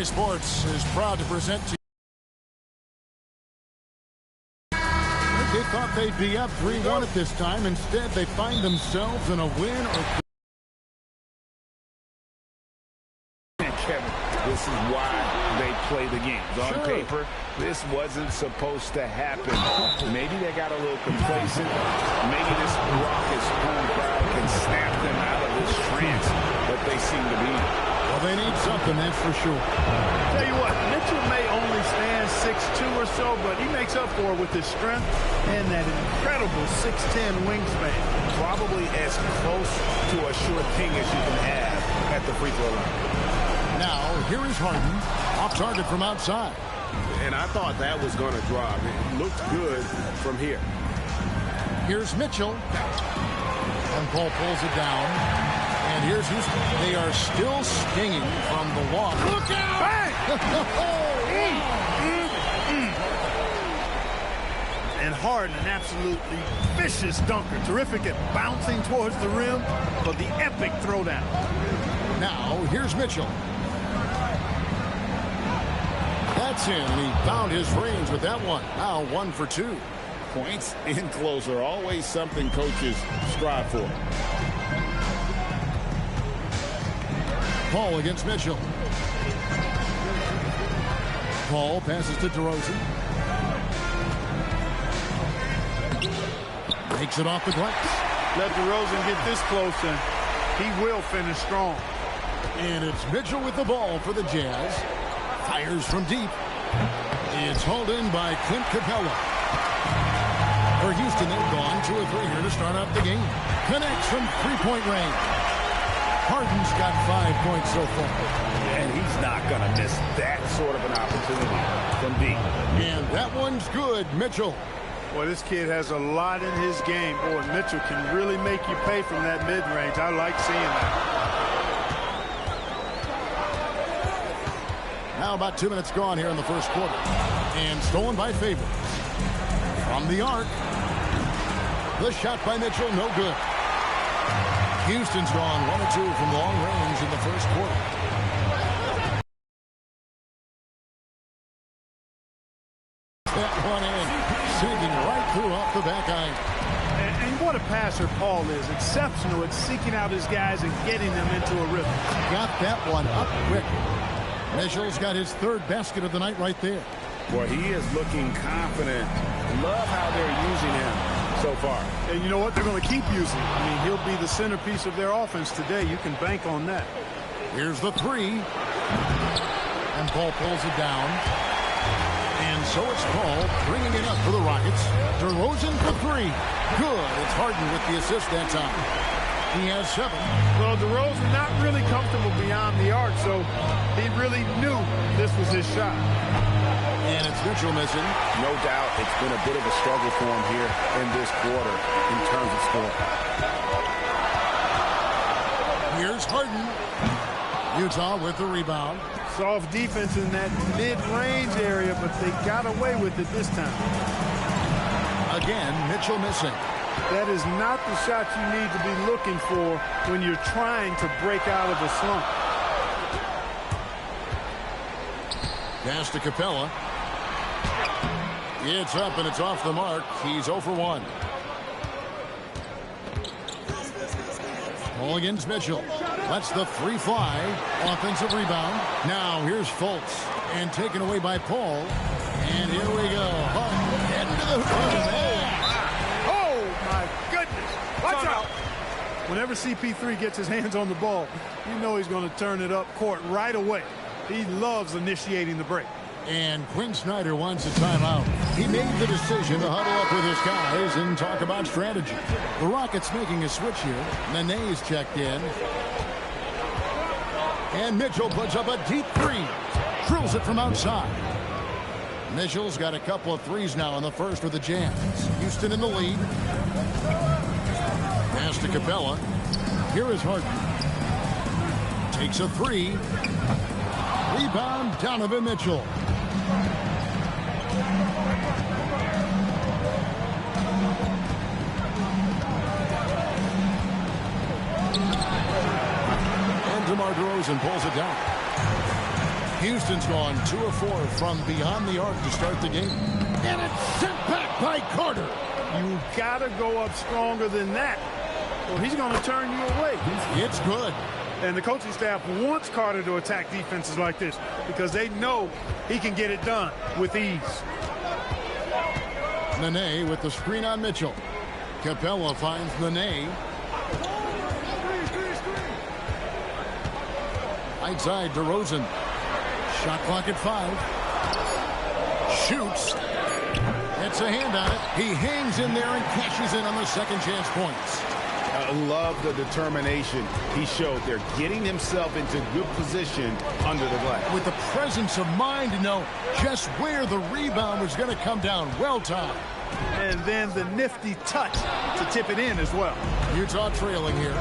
Sports is proud to present to you. They thought they'd be up 3-1 at this time. Instead, they find themselves in a win or Kevin, this is why they play the games. On paper, this wasn't supposed to happen. Maybe they got a little complacent. Maybe this raucous home crowd can snap them out of this trance that they seem to be. Well, they need something, that's for sure. Tell you what, Mitchell may only stand 6'2" or so, but he makes up for it with his strength and that incredible 6'10" wingspan. Probably as close to a sure thing as you can have at the free throw line. Now, here is Harden, off target from outside. And I thought that was going to drop. It looked good from here. Here's Mitchell. And Paul pulls it down. And here's Houston. They are still stinging from the loft. Look out! Bang! And Harden, an absolutely vicious dunker. Terrific at bouncing towards the rim, but the epic throwdown. Now, here's Mitchell. That's in, and he found his range with that one. Now 1 for 2. Points in close are always something coaches strive for. Paul against Mitchell. Paul passes to DeRozan. Makes it off the glass. Let DeRozan get this close, and he will finish strong. And it's Mitchell with the ball for the Jazz. Fires from deep. It's hauled in by Clint Capella. For Houston, they've gone 2 or 3 here to start out the game. Connects from three-point range. Harden's got 5 points so far. And he's not going to miss that sort of an opportunity from deep. And that one's good, Mitchell. Boy, this kid has a lot in his game. Boy, Mitchell can really make you pay from that mid-range. I like seeing that. Now about 2 minutes gone here in the first quarter. And stolen by Favors. From the arc. The shot by Mitchell, no good. Houston's gone 1 or 2 from long range in the first quarter. That one in. Sinking right through off the back iron. And what a passer Paul is. Exceptional at seeking out his guys and getting them into a rhythm. Got that one up quick. Mitchell's got his 3rd basket of the night right there. Boy, he is looking confident. Love how they're using him so far. And you know what? They're going to keep using him. I mean, he'll be the centerpiece of their offense today. You can bank on that. Here's the 3. And Paul pulls it down. And so it's Paul bringing it up for the Rockets. DeRozan for 3. Good. It's Harden with the assist that time. He has 7. Well, DeRozan not really comfortable beyond the arc, so he really knew this was his shot. And it's Mitchell missing. No doubt it's been a bit of a struggle for him here in this quarter in terms of scoring. Here's Harden. Utah with the rebound. Soft defense in that mid-range area, but they got away with it this time. Again, Mitchell missing. That is not the shot you need to be looking for when you're trying to break out of a slump. Pass to Capella. It's up and it's off the mark. He's 0 for 1. Paul against Mitchell. Lets the 3 fly. Offensive rebound. Now here's Fultz. And taken away by Paul. And here we go. Into the hoop. Watch out. Whenever CP3 gets his hands on the ball, you know he's going to turn it up court right away. He loves initiating the break. And Quinn Snyder wants a timeout. He made the decision to huddle up with his guys and talk about strategy. The Rockets making a switch here. Nene's checked in. And Mitchell puts up a deep 3. Drills it from outside. Mitchell's got a couple of 3s now in the first for the Jazz. Houston in the lead. Pass to Capella. Here is Harden. Takes a 3. Rebound, Donovan Mitchell. And DeMar DeRozan pulls it down. Houston's gone 2 of 4 from beyond the arc to start the game. And it's sent back by Carter. You got to go up stronger than that, or he's going to turn you away. It's good. And the coaching staff wants Carter to attack defenses like this because they know he can get it done with ease. Nene with the screen on Mitchell. Capella finds Nene. Right side, DeRozan. Shot clock at 5. Shoots. Gets a hand on it. He hangs in there and cashes in on the second chance points. I love the determination he showed there, getting himself into good position under the glass. With the presence of mind to know just where the rebound was going to come down. Well timed. And then the nifty touch to tip it in as well. Utah trailing here.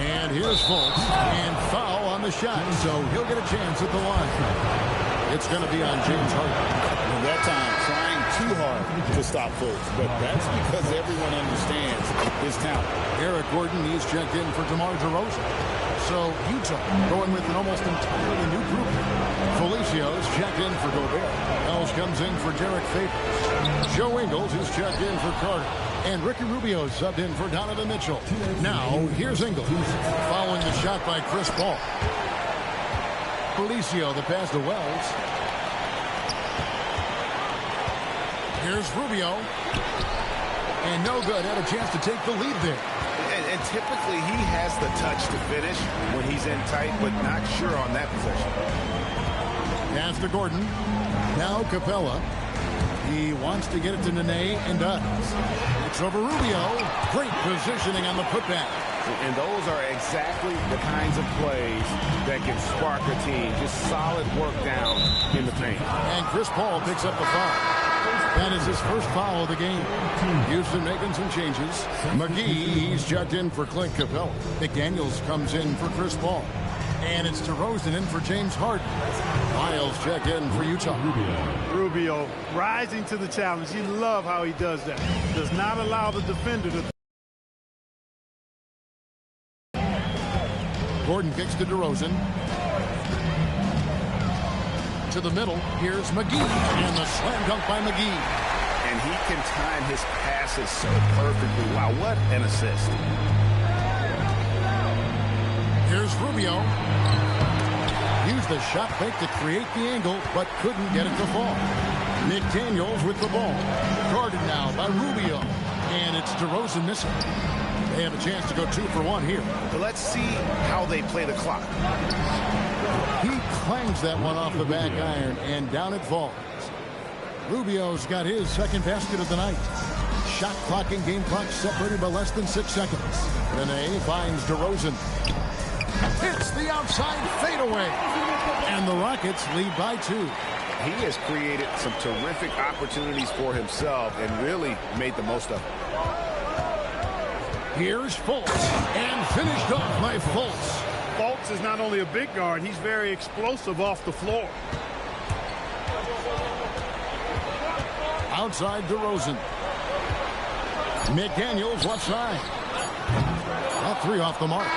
And here's Fultz. And foul on the shot. So he'll get a chance at the line. It's going to be on James Harden. And that time, trying too hard to stop Fultz. But that's because everyone understands his talent. Eric Gordon, he's checked in for DeMar DeRozan. So Utah going with an almost entirely new group. Felicia's checked in for Gobert. Els comes in for Derek Favors. Joe Ingles is checked in for Carter. And Ricky Rubio subbed in for Donovan Mitchell. Now, here's Ingles. Following the shot by Chris Paul. Felicio, the pass to Wells. Here's Rubio. And no good. Had a chance to take the lead there. And typically he has the touch to finish when he's in tight, but not sure on that possession. Pass to Gordon. Now Capella. He wants to get it to Nene and does. It's over Rubio. Great positioning on the putback. And those are exactly the kinds of plays that can spark a team. Just solid work down in the paint. And Chris Paul picks up the foul. That is his first foul of the game. Houston making some changes. McGee, he's checked in for Clint Capella. McDaniels comes in for Chris Paul. And it's DeRozan in for James Harden. Miles checked in for Utah. Rubio rising to the challenge. You love how he does that. Does not allow the defender to. Gordon kicks to DeRozan. To the middle. Here's McGee. And the slam dunk by McGee. And he can time his passes so perfectly. Wow, what an assist. Here's Rubio. Used the shot fake to create the angle, but couldn't get it to fall. McDaniels with the ball. Guarded now by Rubio. And it's DeRozan missing. They have a chance to go 2 for 1 here. Let's see how they play the clock. He clangs that one off the back iron, and down it falls. Rubio's got his second basket of the night. Shot clock and game clock separated by less than 6 seconds. Nene finds DeRozan. Hits the outside fadeaway. And the Rockets lead by 2. He has created some terrific opportunities for himself and really made the most of it. Here's Fultz. And finished off by Fultz. Fultz is not only a big guard, he's very explosive off the floor. Outside DeRozan. McDaniels left side. That 3 off the mark.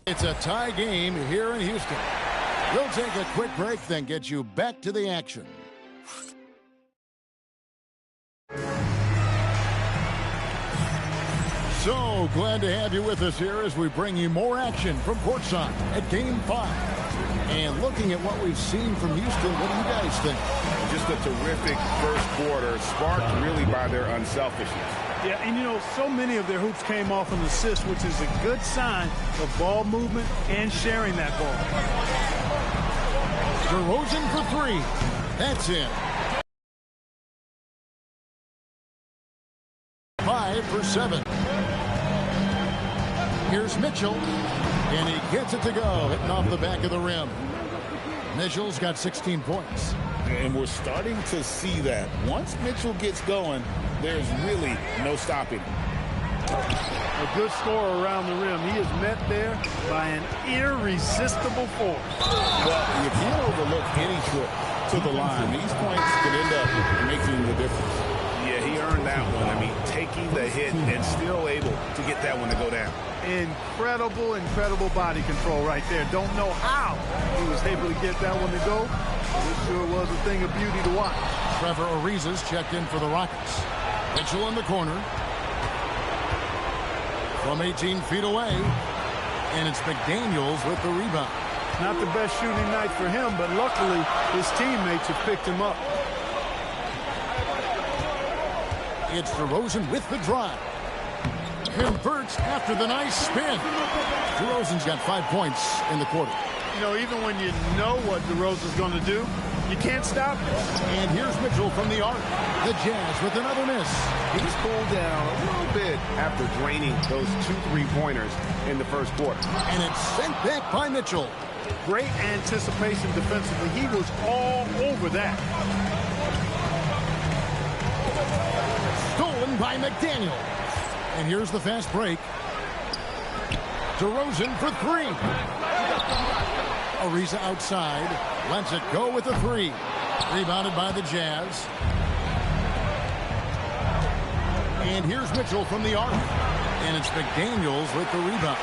It's a tie game here in Houston. We'll take a quick break, then get you back to the action. So glad to have you with us here as we bring you more action from courtside at Game 5. And looking at what we've seen from Houston, what do you guys think? Just a terrific first quarter, sparked really by their unselfishness. Yeah, and you know, so many of their hoops came off an assist, which is a good sign of ball movement and sharing that ball. DeRozan for 3. That's it. 5 for 7. Here's Mitchell, and he gets it to go, hitting off the back of the rim. Mitchell's got 16 points. And we're starting to see that. Once Mitchell gets going, there's really no stopping him. A good scorer around the rim. He is met there by an irresistible force. Well, you can't overlook any trip to the line. These points could end up making the difference. Yeah, he earned that one. I mean, taking the hit and still able to get that one to go down. Incredible, incredible body control right there. Don't know how he was able to get that one to go. It sure was a thing of beauty to watch. Trevor Ariza's checked in for the Rockets. Mitchell in the corner. From 18 feet away. And it's McDaniels with the rebound. Not the best shooting night for him, but luckily his teammates have picked him up. It's DeRozan with the drive. Converts after the nice spin. DeRozan's got 5 points in the quarter. You know, even when you know what DeRozan's going to do, you can't stop it. And here's Mitchell from the arc. The Jazz with another miss. He's cooled down a little bit after draining those 2 3-pointers in the first quarter. And it's sent back by Mitchell. Great anticipation defensively. He was all over that. Stolen by McDaniel. And here's the fast break. DeRozan for 3. Ariza outside. Lets it go with the 3. Rebounded by the Jazz. And here's Mitchell from the arc. And it's McDaniels with the rebound.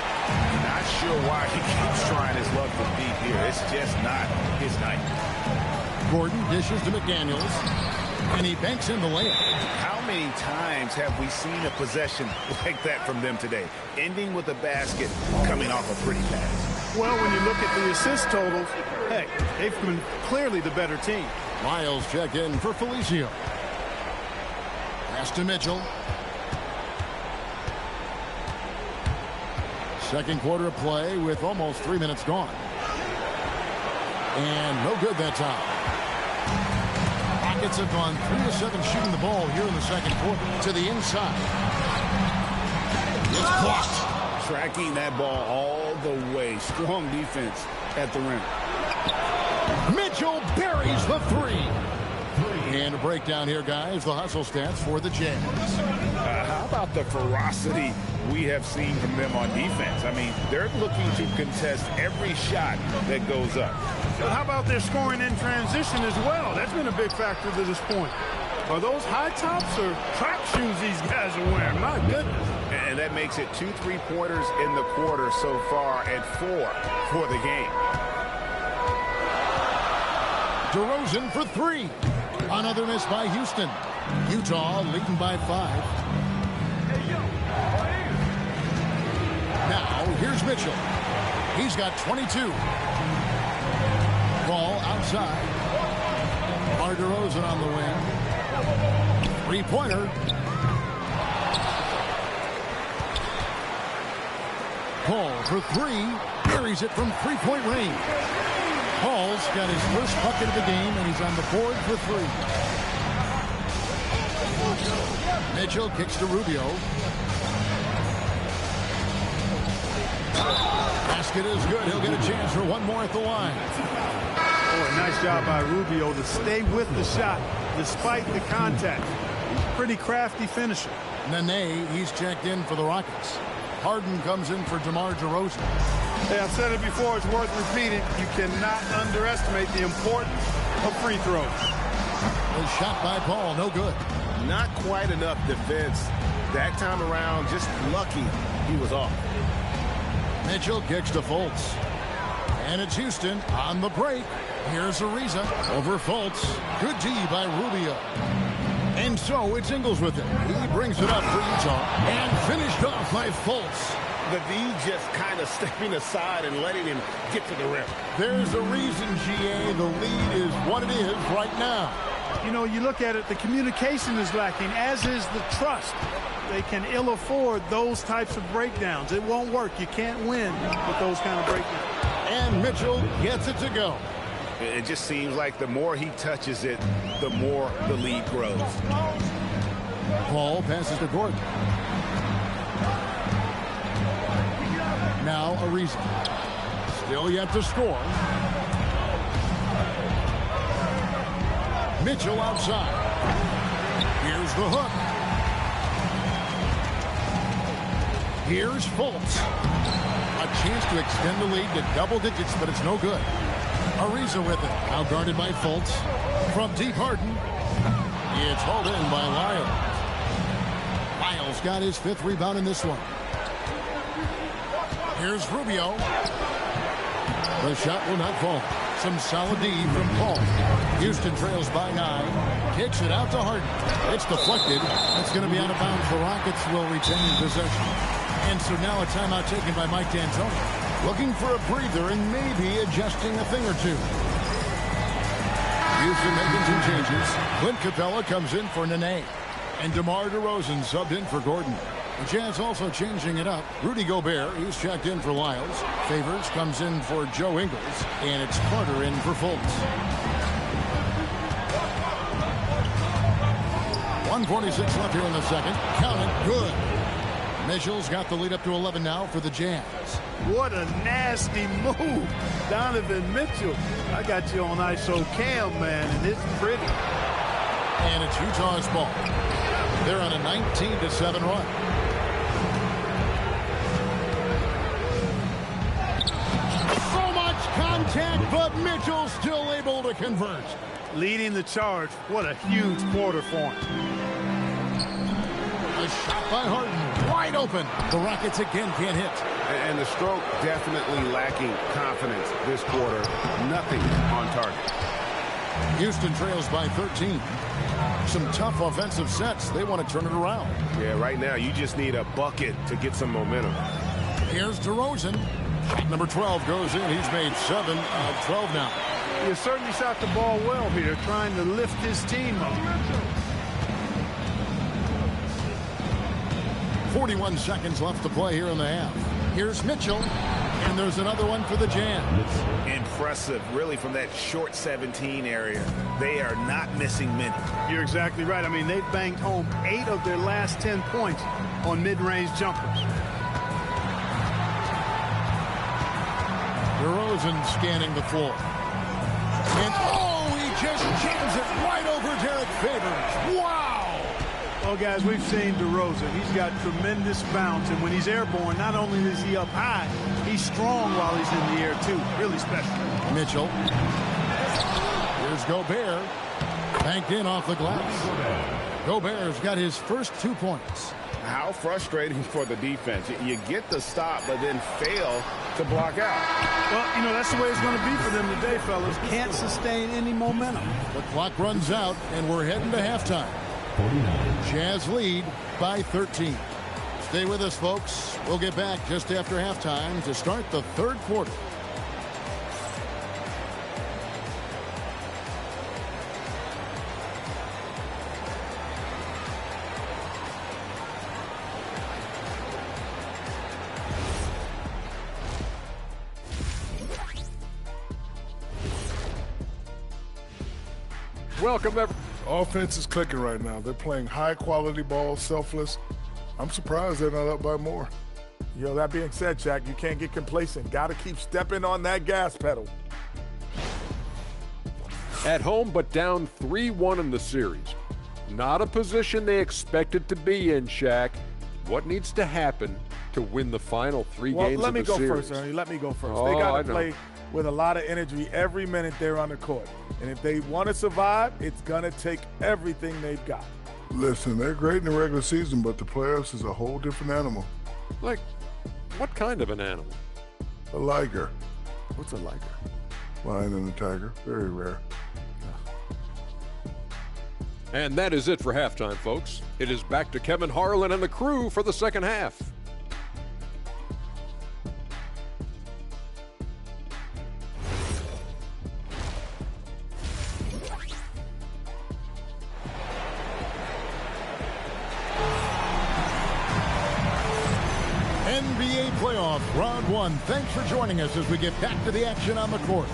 Not sure why he keeps trying his luck from deep here. It's just not his night. Gordon dishes to McDaniels. And he banks in the layup. How many times have we seen a possession like that from them today? Ending with a basket, coming off a pretty pass. Well, when you look at the assist totals, heck, they've been clearly the better team. Miles check in for Felicio. Pass to Mitchell. Second quarter of play with almost 3 minutes gone. And no good that time. Rockets have gone 3-7 shooting the ball here in the second quarter. To the inside. It's blocked. Tracking that ball all the way. Strong defense at the rim. Mitchell buries the 3. And a breakdown here, guys. The hustle stats for the Jazz. How about the ferocity we have seen from them on defense? I mean, they're looking to contest every shot that goes up. But how about their scoring in transition as well? That's been a big factor to this point. Are those high tops or track shoes these guys are wearing? My goodness. And that makes it 2 3-pointers in the quarter so far and 4 for the game. DeRozan for 3. Another miss by Houston. Utah leading by 5. Now, here's Mitchell. He's got 22. Ball outside. Mar DeRozan on the wing. 3-pointer. Paul for 3. Buries it from 3-point range. Paul's got his first bucket of the game, and he's on the board for 3. Mitchell kicks to Rubio. Basket is good. He'll get a chance for one more at the line. Oh, a nice job by Rubio to stay with the shot despite the contact. Pretty crafty finisher. Nene, he's checked in for the Rockets. Harden comes in for DeMar DeRozan. Hey, I've said it before, it's worth repeating. You cannot underestimate the importance of free throws. A shot by Paul, no good. Not quite enough defense. That time around, just lucky he was off. Mitchell kicks to Fultz. And it's Houston on the break. Here's Ariza over Fultz. Good D by Rubio. And so it's Ingles with it. He brings it up for Utah. And finished off by Fultz. The D just kind of stepping aside and letting him get to the rim. There's a reason, GA. The lead is what it is right now. You know, you look at it, the communication is lacking, as is the trust. They can ill afford those types of breakdowns. It won't work. You can't win with those kind of breakdowns. And Mitchell gets it to go. It just seems like the more he touches it, the more the lead grows. Paul passes to Gordon. Now Ariza. Still yet to score. Mitchell outside. Here's the hook. Here's Fultz. A chance to extend the lead to double digits, but it's no good. Ariza with it. Now guarded by Fultz. From deep, Harden. It's hauled in by Lyles. Lyles got his 5th rebound in this one. Here's Rubio. The shot will not fall. Some solid D from Paul. Houston trails by 9. Kicks it out to Harden. It's deflected. It's going to be out of bounds. The Rockets will retain possession. And so now a timeout taken by Mike D'Antoni. Looking for a breather and maybe adjusting a thing or two. Houston making some changes. Clint Capella comes in for Nene. And DeMar DeRozan subbed in for Gordon. The Jazz also changing it up. Rudy Gobert, he's checked in for Lyles. Favors comes in for Joe Ingles. And it's Carter in for Fultz. 1:46 left here in the second. Count it. Good. Mitchell's got the lead up to 11 now for the Jazz. What a nasty move. Donovan Mitchell. I got you on ISO cam, man, and it's pretty. And it's Utah's ball. They're on a 19-7 run. So much contact, but Mitchell still able to convert. Leading the charge. What a huge quarter for him. A shot by Harden. Wide open. The Rockets again can't hit. And the stroke definitely lacking confidence this quarter. Nothing on target. Houston trails by 13. Some tough offensive sets. They want to turn it around. Yeah, right now you just need a bucket to get some momentum. Here's DeRozan. Shot number 12 goes in. He's made 7 of 12 now. He certainly shot the ball well here, trying to lift his team up. 41 seconds left to play here in the half. Here's Mitchell, and there's another one for the Jazz. Impressive, really, from that short 17 area. They are not missing many. You're exactly right. I mean, they've banged home 8 of their last 10 points on mid-range jumpers. DeRozan scanning the floor. And, oh, he just jams it right over Derek Favors. Wow! Well, guys, we've seen DeRozan. He's got tremendous bounce, and when he's airborne, not only is he up high, he's strong while he's in the air, too. Really special. Mitchell. Here's Gobert. Banked in off the glass. Gobert's got his first 2 points. How frustrating for the defense. You get the stop, but then fail to block out. Well, you know, that's the way it's going to be for them today, fellas. Can't sustain any momentum. The clock runs out, and we're heading to halftime. Jazz lead by 13. Stay with us, folks. We'll get back just after halftime to start the third quarter. Welcome, everyone. Offense is clicking right now. They're playing high-quality ball, selfless. I'm surprised they're not up by more. Yo, that being said, Jack, you can't get complacent. Got to keep stepping on that gas pedal. At home, but down 3-1 in the series. Not a position they expected to be in, Shaq. What needs to happen to win the final 3 games of the series? Let me go first, Ernie. Let me go first. Oh, they got I to know. play with a lot of energy every minute they're on the court. And if they want to survive, it's going to take everything they've got. Listen, they're great in the regular season, but the playoffs is a whole different animal. Like, what kind of an animal? A liger. What's a liger? Lion and a tiger. Very rare. And that is it for halftime, folks. It is back to Kevin Harlan and the crew for the second half. NBA playoff round 1. Thanks for joining us as we get back to the action on the court.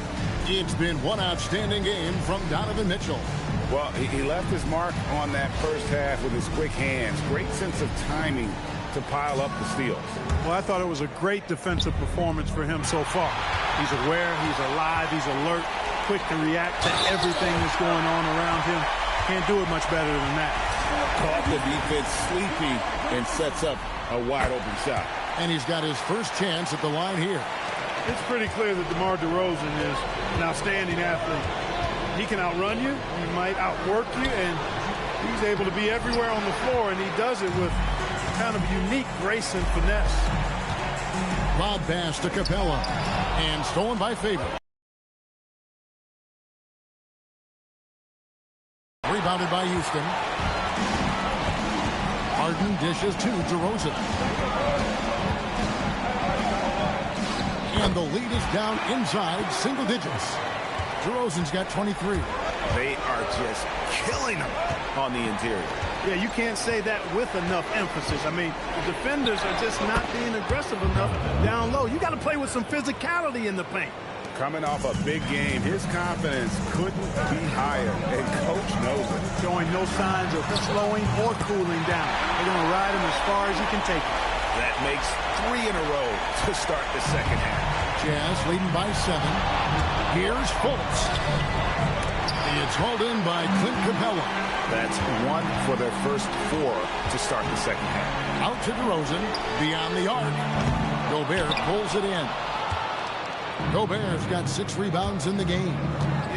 It's been one outstanding game from Donovan Mitchell. Well, he left his mark on that first half with his quick hands. Great sense of timing to pile up the steals. Well, I thought it was a great defensive performance for him so far. He's aware, he's alive, he's alert, quick to react to everything that's going on around him. Can't do it much better than that. Caught the defense sleeping and sets up a wide open shot. And he's got his first chance at the line here. It's pretty clear that DeMar DeRozan is an outstanding athlete. He can outrun you, he might outwork you, and he's able to be everywhere on the floor, and he does it with kind of unique grace and finesse. Lob pass to Capella, and stolen by Favors. Rebounded by Houston. Harden dishes to DeRozan. And the lead is down inside single digits. DeRozan's got 23. They are just killing him on the interior. Yeah, you can't say that with enough emphasis. I mean, the defenders are just not being aggressive enough down low. You got to play with some physicality in the paint. Coming off a big game, his confidence couldn't be higher, and Coach knows it. Showing no signs of slowing or cooling down. They're going to ride him as far as he can take it. That makes 3 in a row to start the second half. Jazz leading by 7. Here's Fultz. It's hauled in by Clint Capella. That's 1 for their first 4 to start the second half. Out to DeRozan, beyond the arc. Gobert pulls it in. Gobert's got 6 rebounds in the game.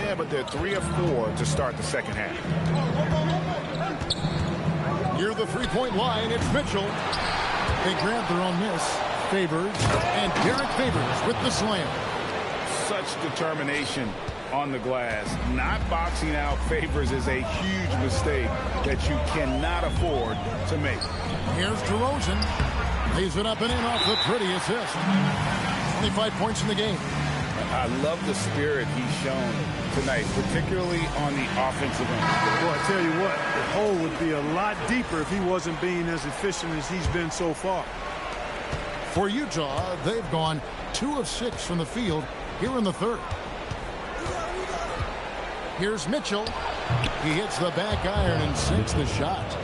Yeah, but they're 3 of 4 to start the second half. Near the three-point line, it's Mitchell. They grab their own miss. Favors, and Derek Favors with the slam. Such determination on the glass. Not boxing out Favors is a huge mistake that you cannot afford to make. Here's DeRozan. Lays it up and in off the pretty assist. 25 points in the game. I love the spirit he's shown tonight, particularly on the offensive end. Boy, I tell you what, the hole would be a lot deeper if he wasn't being as efficient as he's been so far. For Utah, they've gone 2 of 6 from the field here in the third. Here's Mitchell. He hits the back iron and sinks the shot.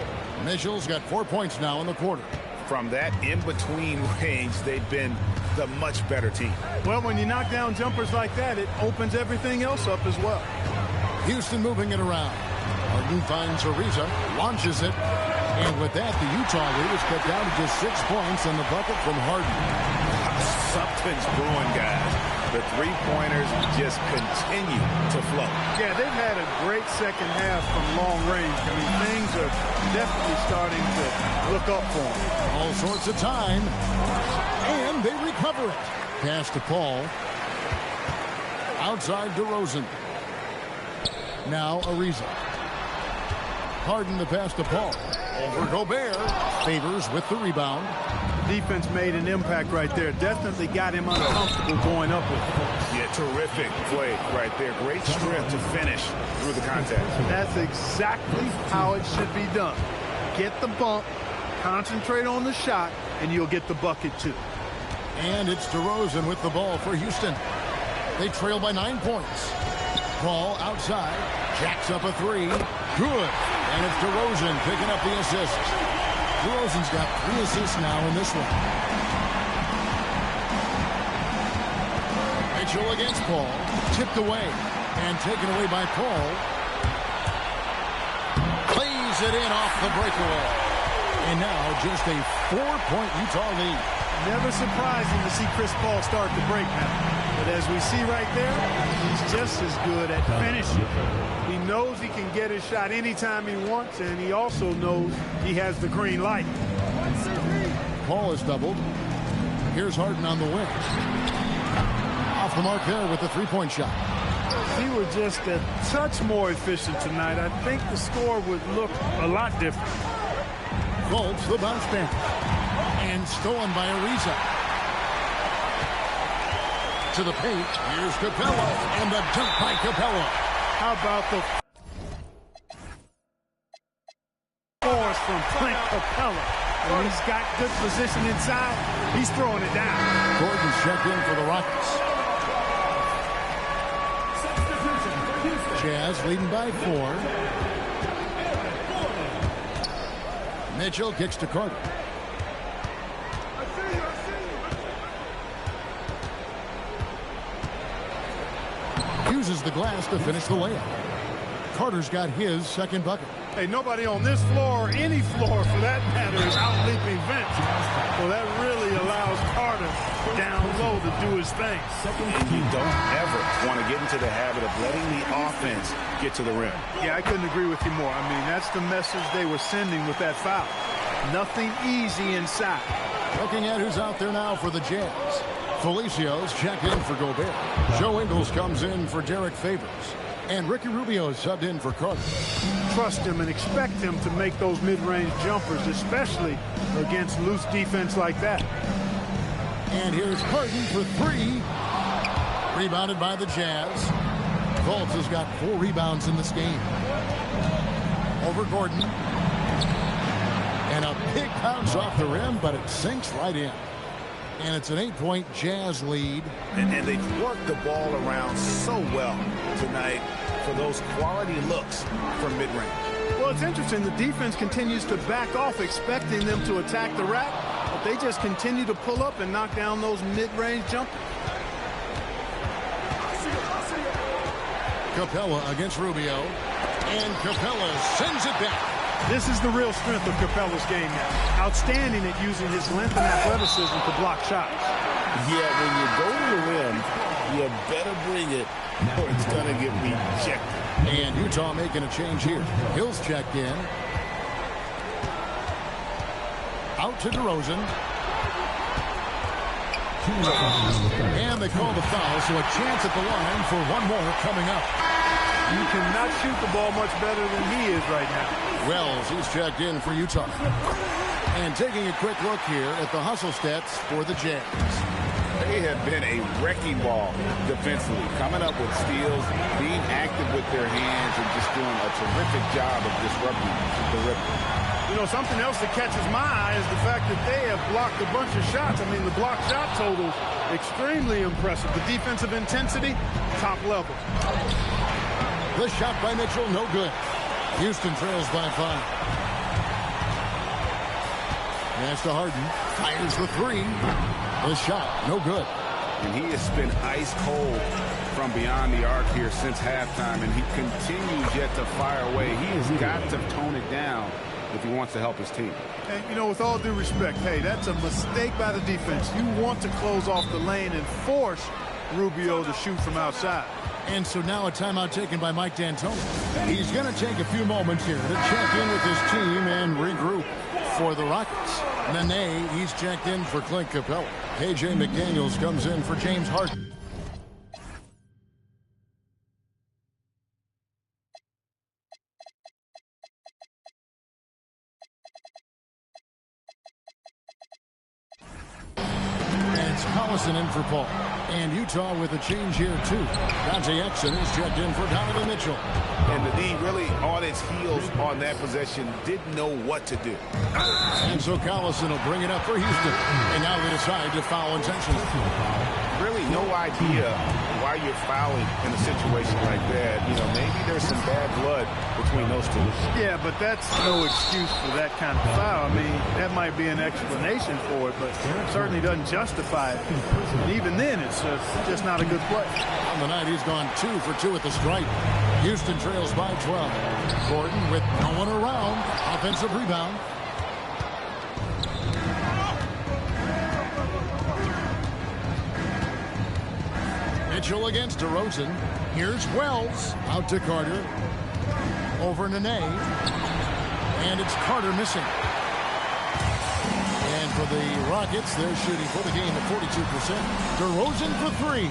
Mitchell's got 4 points now in the quarter. From that in-between range, they've been the much better team. Well, when you knock down jumpers like that, it opens everything else up as well. Houston moving it around. Harden finds Ariza, launches it. And with that, the Utah lead is cut down to just 6 points on the bucket from Harden. Something's brewing, guys. The three-pointers just continue to flow. Yeah, they've had a great second half from long range. I mean, things are definitely starting to look up for them. All sorts of time. And they recover it. Pass to Paul. Outside DeRozan. Now Ariza. Harden the pass to Paul. Over Gobert. Favors with the rebound. Defense made an impact right there. Definitely got him uncomfortable going up with it. Yeah, terrific play right there. Great strength to finish through the contact. That's exactly how it should be done. Get the bump, concentrate on the shot, and you'll get the bucket too. And it's DeRozan with the ball for Houston. They trail by 9 points. Paul outside. Jacks up a 3. Good. And it's DeRozan picking up the assist. DeRozan's got 3 assists now in this one. Mitchell against Paul. Tipped away. And taken away by Paul. Plays it in off the breakaway. And now just a 4-point Utah lead. Never surprising to see Chris Paul start the break now. But as we see right there, he's just as good at finishing. He knows he can get his shot anytime he wants, and he also knows he has the green light. Paul is doubled. Here's Harden on the wing. Off the mark there with the three-point shot. If he were just a touch more efficient tonight, I think the score would look a lot different. Fultz, the bounce back. And stolen by Ariza. To the paint. Here's Capella. And the dunk by Capella. How about the force from Clint Capella? When he's got good position inside, he's throwing it down. Gordon's checked in for the Rockets. Jazz leading by 4. Mitchell kicks to Carter. Uses the glass to finish the layup. Carter's got his second bucket. Hey, nobody on this floor or any floor for that matter is out-leaping Vince. So that really allows Carter down low to do his thing. And you don't ever want to get into the habit of letting the offense get to the rim. Yeah, I couldn't agree with you more. I mean, that's the message they were sending with that foul. Nothing easy inside. Looking at who's out there now for the Jazz. Felicios checked in for Gobert. Joe Ingles comes in for Derek Favors. And Ricky Rubio is subbed in for Carter. Trust him and expect him to make those mid-range jumpers, especially against loose defense like that. And here's Harden for three. Rebounded by the Jazz. Fultz has got 4 rebounds in this game. Over Gordon. And a big bounce off the rim, but it sinks right in. And it's an 8-point Jazz lead. And they've worked the ball around so well tonight for those quality looks from mid-range. Well, it's interesting. The defense continues to back off, expecting them to attack the rack, but they just continue to pull up and knock down those mid-range jumpers. Capella against Rubio. And Capella sends it back. This is the real strength of Capella's game now. Outstanding at using his length and athleticism to block shots. Yeah, when you go to the rim, you better bring it or it's going to get rejected. And Utah making a change here. Hill's checked in. Out to DeRozan. And they call the foul, so a chance at the line for one more coming up. You cannot shoot the ball much better than he is right now. Wells, he's checked in for Utah. And taking a quick look here at the hustle stats for the Jazz. They have been a wrecking ball defensively, coming up with steals, being active with their hands, and just doing a terrific job of disrupting the rhythm. You know, something else that catches my eye is the fact that they have blocked a bunch of shots. I mean, the block shot total, extremely impressive. The defensive intensity, top level. The shot by Mitchell, no good. Houston trails by 5. Pass to Harden. Fires the 3. The shot, no good. And he has been ice cold from beyond the arc here since halftime, and he continues yet to fire away. He has got to tone it down if he wants to help his team. And, you know, with all due respect, hey, that's a mistake by the defense. You want to close off the lane and force Rubio to shoot from outside. And so now a timeout taken by Mike D'Antoni. He's going to take a few moments here to check in with his team and regroup for the Rockets. Nene, he's checked in for Clint Capella. KJ McDaniels comes in for James Harden. And it's Collison in for Paul. And Utah with a change here, too. Dante Exum is checked in for Donovan Mitchell. And the D really on its heels on that possession, didn't know what to do. And so Collison will bring it up for Houston. And now they decide to foul intentionally. Really no idea why you're fouling in a situation like that. You know, maybe there's some bad blood between those two. Yeah, but that's no excuse for that kind of foul. I mean, that might be an explanation for it, but it certainly doesn't justify it. And even then, it's just not a good play. On the night, he's gone 2 for 2 at the stripe. Houston trails by 12. Gordon with no one around. Offensive rebound. Mitchell against DeRozan. Here's Wells. Out to Carter. Over Nene. And it's Carter missing. And for the Rockets, they're shooting for the game at 42%. DeRozan for 3.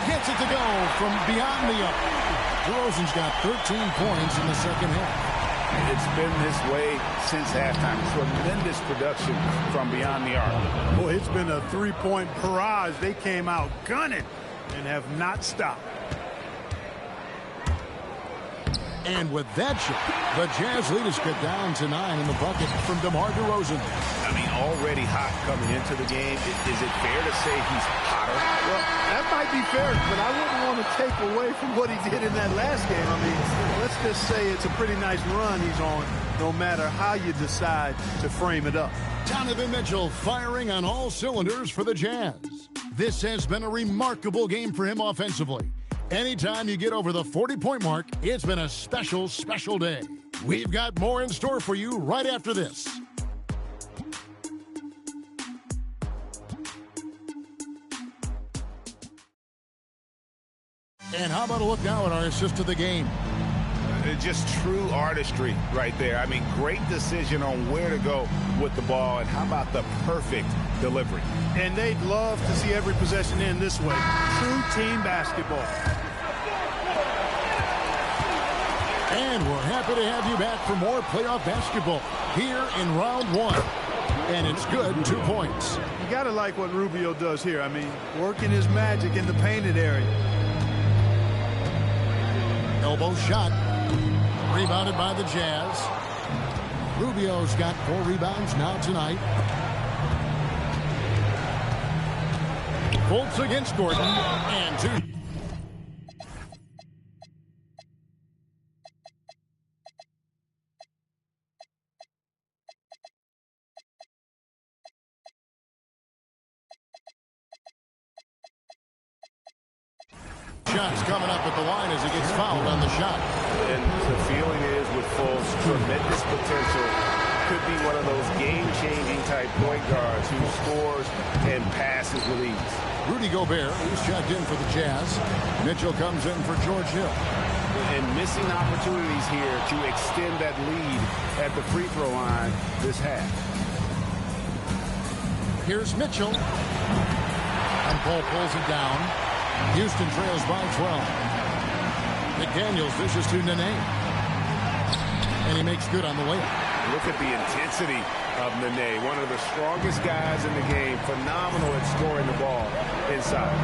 Gets it to go from beyond the arc. DeRozan's got 13 points in the second half. It's been this way since halftime. Tremendous production from beyond the arc. Boy, it's been a three-point barrage. They came out gunning and have not stopped. And with that shot, the Jazz lead is cut down to 9 in the bucket from DeMar DeRozan. I mean, already hot coming into the game. Is it fair to say he's hotter? Well, that might be fair, but I wouldn't want to take away from what he did in that last game. I mean, let's just say it's a pretty nice run he's on, no matter how you decide to frame it up. Donovan Mitchell firing on all cylinders for the Jazz. This has been a remarkable game for him offensively. Anytime you get over the 40-point mark, it's been a special, special day. We've got more in store for you right after this. And how about a look now at our assist of the game? Just true artistry right there. I mean, great decision on where to go with the ball, and how about the perfect delivery? And they'd love to see every possession end this way. True team basketball. And we're happy to have you back for more playoff basketball here in round one. And it's good, 2 points. You got to like what Rubio does here. I mean, working his magic in the painted area. Elbow shot. Rebounded by the Jazz. Rubio's got 4 rebounds now tonight. Fultz against Gordon. And 2. Shots coming up at the line as he gets fouled on the shot. And the feeling is with Fultz, tremendous potential. Could be one of those game-changing type point guards who scores and passes with ease. Rudy Gobert, who's checked in for the Jazz. Mitchell comes in for George Hill. And missing opportunities here to extend that lead at the free throw line this half. Here's Mitchell. And Cole pulls it down. Houston trails by 12. McDaniels dishes to Nene. And he makes good on the layup. Look at the intensity of Nene, one of the strongest guys in the game. Phenomenal at scoring the ball inside.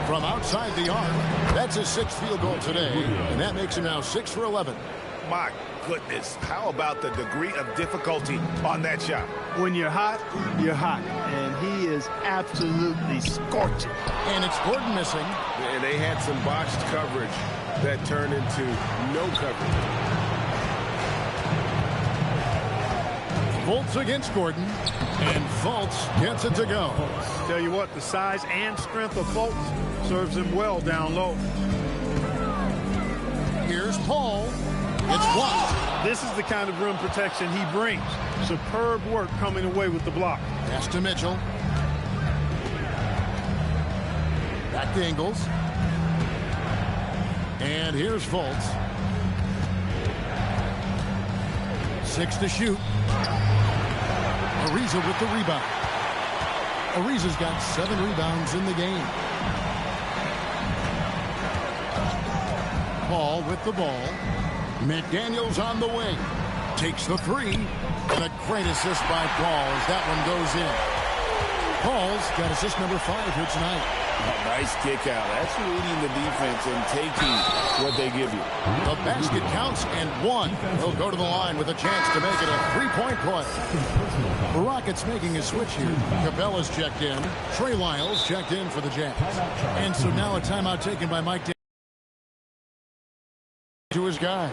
From outside the arc, that's his 6th field goal today. And that makes him now 6 for 11. My goodness, how about the degree of difficulty on that shot? When you're hot, you're hot. And he is absolutely scorching. And it's Gordon missing. And they had some botched coverage that turned into no coverage. Fultz against Gordon. And Fultz gets it to go. Tell you what, the size and strength of Fultz serves him well down low. Here's Paul. It's blocked. This is the kind of rim protection he brings. Superb work coming away with the block. Pass to Mitchell. Back to Ingles. And here's Fultz. 6 to shoot. Ariza with the rebound. Ariza's got 7 rebounds in the game. Paul with the ball. McDaniels on the wing. Takes the 3. And a great assist by Paul as that one goes in. Paul's got assist number 5 here tonight. Oh, nice kick out. That's reading the defense and taking what they give you. The basket counts and 1. He'll go to the line with a chance to make it a 3-point play. The Rockets making a switch here. Capella's checked in. Trey Lyles checked in for the Jazz. And so now a timeout taken by Mike to his guys.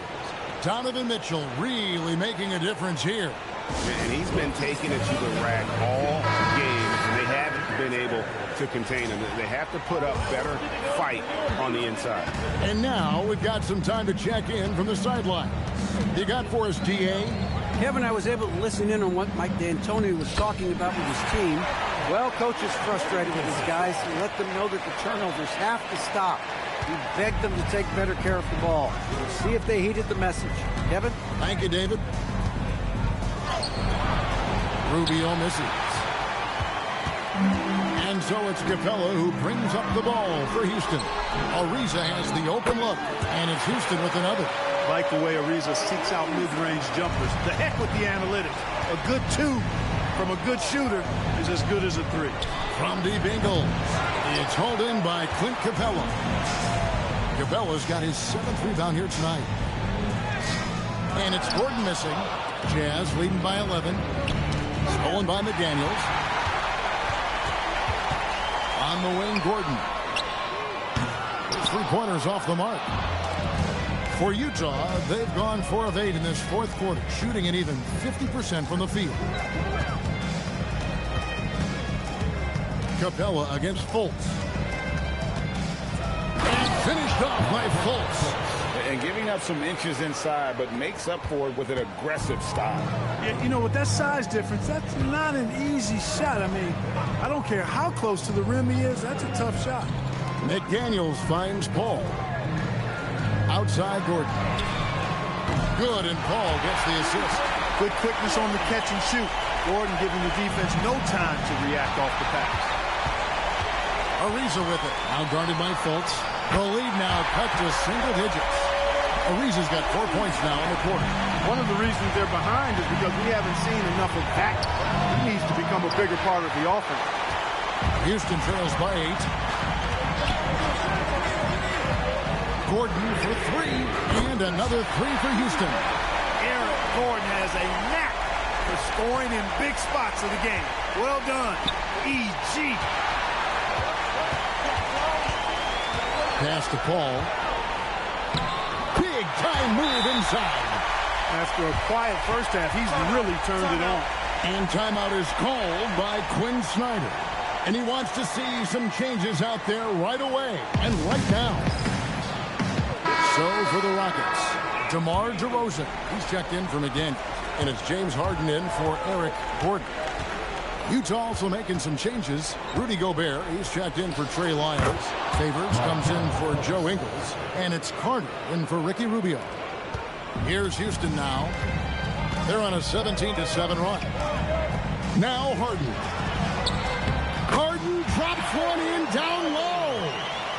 Donovan Mitchell really making a difference here. And he's been taking it to the rack all game, and they haven't been able to contain him. They have to put up better fight on the inside. And now we've got some time to check in from the sideline. You got for us, D.A.? Kevin, I was able to listen in on what Mike D'Antoni was talking about with his team. Well, coach is frustrated with his guys and let them know that the turnovers have to stop. He begged them to take better care of the ball. We'll see if they heeded the message. Kevin? Thank you, David. Rubio misses. And so it's Capella who brings up the ball for Houston. Ariza has the open look, and it's Houston with another. Like the way Ariza seeks out mid-range jumpers. The heck with the analytics. A good 2 from a good shooter is as good as a 3. From deep Ingles, it's hauled in by Clint Capella. Capella's got his 7th rebound here tonight. And it's Gordon missing. Jazz leading by 11. Stolen by McDaniels. On the wing, Gordon. 3-pointers off the mark. For Utah, they've gone 4 of 8 in this 4th quarter, shooting an even 50% from the field. Capella against Fultz. And Finished off by Fultz. And giving up some inches inside, but makes up for it with an aggressive style. Yeah, you know, with that size difference, that's not an easy shot. I mean, I don't care how close to the rim he is. That's a tough shot. McDaniels finds Paul. Outside Gordon. Good, and Paul gets the assist. Good quickness on the catch and shoot. Gordon giving the defense no time to react off the pass. Ariza with it. Now guarded by Fultz. The lead now cut to single digits. Ariza's got 4 points now in the quarter. One of the reasons they're behind is because we haven't seen enough of that. He needs to become a bigger part of the offense. Houston trails by 8. Gordon for 3, and another 3 for Houston. Eric Gordon has a knack for scoring in big spots of the game. Well done, E.G. Pass to Paul. Big time move inside. After a quiet first half, he's really turned it on. And timeout is called by Quinn Snyder. And he wants to see some changes out there right away and right now. So for the Rockets, DeMar DeRozan. He's checked in for McDaniel. And it's James Harden in for Eric Gordon. Utah also making some changes. Rudy Gobert, he's checked in for Trey Lyles. Favors comes in for Joe Ingles. And it's Carter in for Ricky Rubio. Here's Houston now. They're on a 17-7 run. Now Harden. Harden drops one in down low.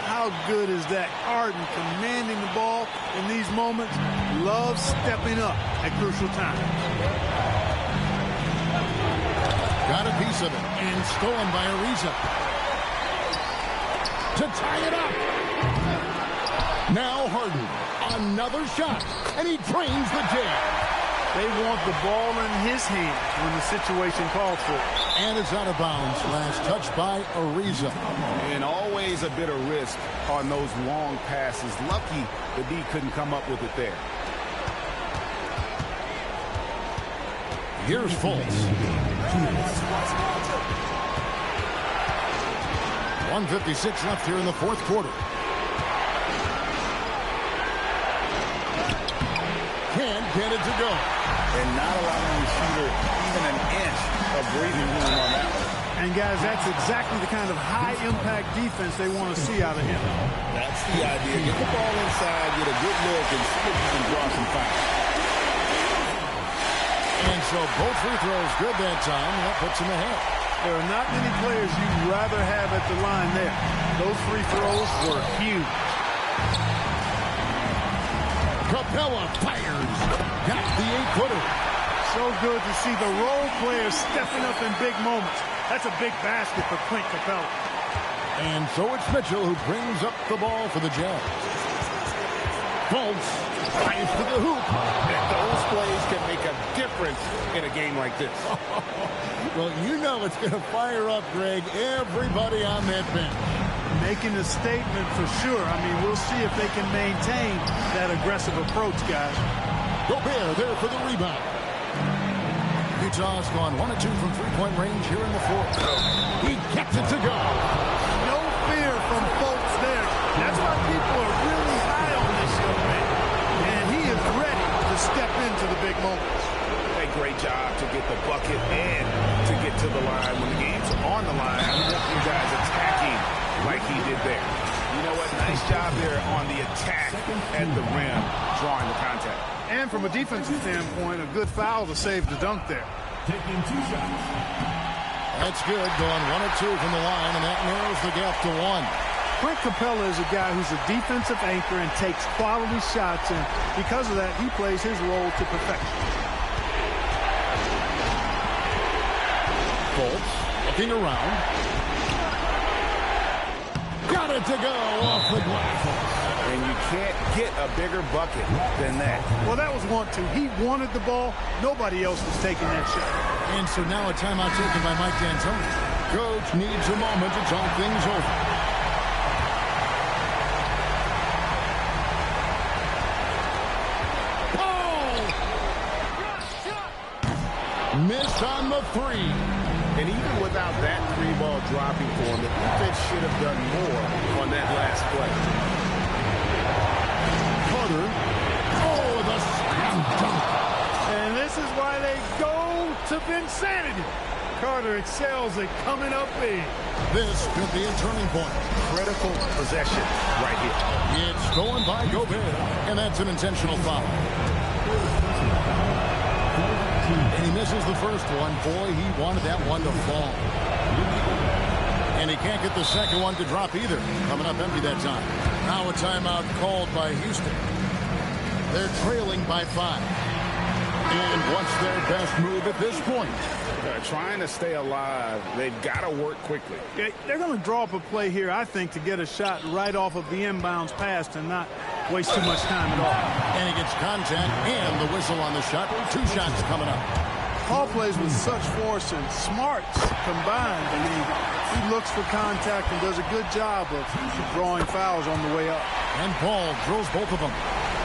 How good is that? Harden commanding the ball in these moments. Loves stepping up at crucial times. Got a piece of it, and stolen by Ariza. To tie it up. Now Harden, another shot, and he drains the jam. They want the ball in his hands when the situation calls for it. And it's out of bounds. Last touch by Ariza. And always a bit of risk on those long passes. Lucky the D couldn't come up with it there. Here's Fultz. 1:56 left here in the fourth quarter. Can't get it to go. And not allowing the shooter even an inch of breathing room on that one. And guys, that's exactly the kind of high-impact defense they want to see out of him. That's the idea. Get the ball inside, get a good look, and see if you can draw some fouls. And so both free throws good that time. That puts him ahead. There are not many players you'd rather have at the line there. Those free throws were huge. Capella fires. Got the 8-footer. So good to see the role players stepping up in big moments. That's a big basket for Clint Capella. And so it's Mitchell who brings up the ball for the Jazz. Fultz drives to the hoop. And those plays can make a difference in a game like this. Well, you know it's going to fire up, Greg, everybody on that bench. Making a statement for sure. I mean, we'll see if they can maintain that aggressive approach, guys. Gobert there for the rebound. Utah's gone 1 of 2 from three-point range here in the fourth. He gets it to go. No fear from Fultz there. That's why people are really high on this young man. And he is ready to step into the big moments. A great job to get the bucket and to get to the line. When the game's on the line, I want you guys attacking like he did there. You know what? Nice job there on the attack at the rim, drawing the contact. And from a defensive standpoint, a good foul to save the dunk there. Taking 2 shots. That's good. Going 1 of 2 from the line, and that narrows the gap to 1. Clint Capella is a guy who's a defensive anchor and takes quality shots, and because of that, he plays his role to perfection. Fultz looking around. Got it to go off the glass. And you can't get a bigger bucket than that. Well, that was 1-2. He wanted the ball. Nobody else was taking that shot. And so now a timeout taken by Mike D'Antoni. Coach needs a moment to talk things over. Oh! Missed on the 3. And even without that 3-ball dropping for him, the defense should have done more on that last play. of insanity. Carter excels at coming up big. This could be a turning point. Critical possession right here. It's stolen by Gobert, and that's an intentional foul. And he misses the first one. Boy, he wanted that one to fall. And he can't get the second one to drop either. Coming up empty that time. Now a timeout called by Houston. They're trailing by 5. And what's their best move at this point? They're trying to stay alive. They've got to work quickly. They're going to draw up a play here, I think, to get a shot right off of the inbounds pass and not waste too much time at all. And he gets contact and the whistle on the shot. 2 shots coming up. Paul plays with such force and smarts combined. I mean, he looks for contact and does a good job of drawing fouls on the way up. And Paul drills both of them.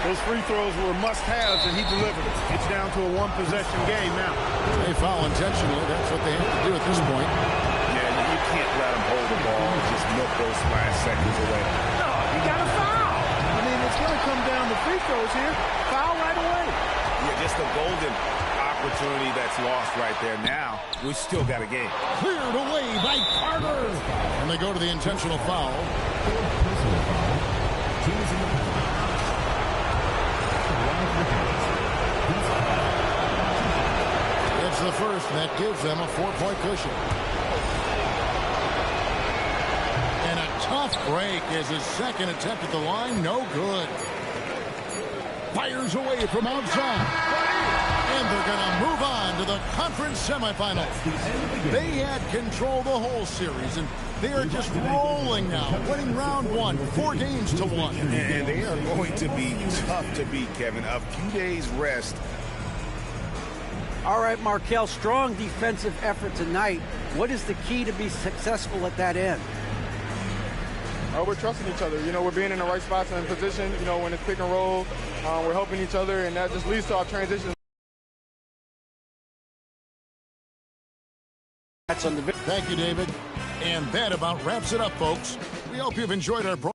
Those free throws were must-haves, and he delivered it. It's down to a one-possession game now. They foul intentionally. That's what they have to do at this point. Yeah, you can't let them hold the ball and just milk those last seconds away. No, you got to foul. I mean, it's going to come down to free throws here. Foul right away. Yeah, just a golden opportunity that's lost right there. Now, we still got a game. Cleared away by Carter. And they go to the intentional foul. It's the first, and that gives them a 4-point cushion. And a tough break is his second attempt at the line. No good. Fires away from outside. And they're going to move on to the conference semifinals. They had control the whole series, and they are just rolling now, winning round 1, 4 games to 1. And they are going to be tough to beat, Kevin. A few days rest. All right, Markel, strong defensive effort tonight. What is the key to be successful at that end? We're trusting each other. You know, we're being in the right spots and in position. You know, when it's pick and roll, we're helping each other, and that just leads to our transitions. Thank you, David. And that about wraps it up, folks. We hope you've enjoyed our broadcast.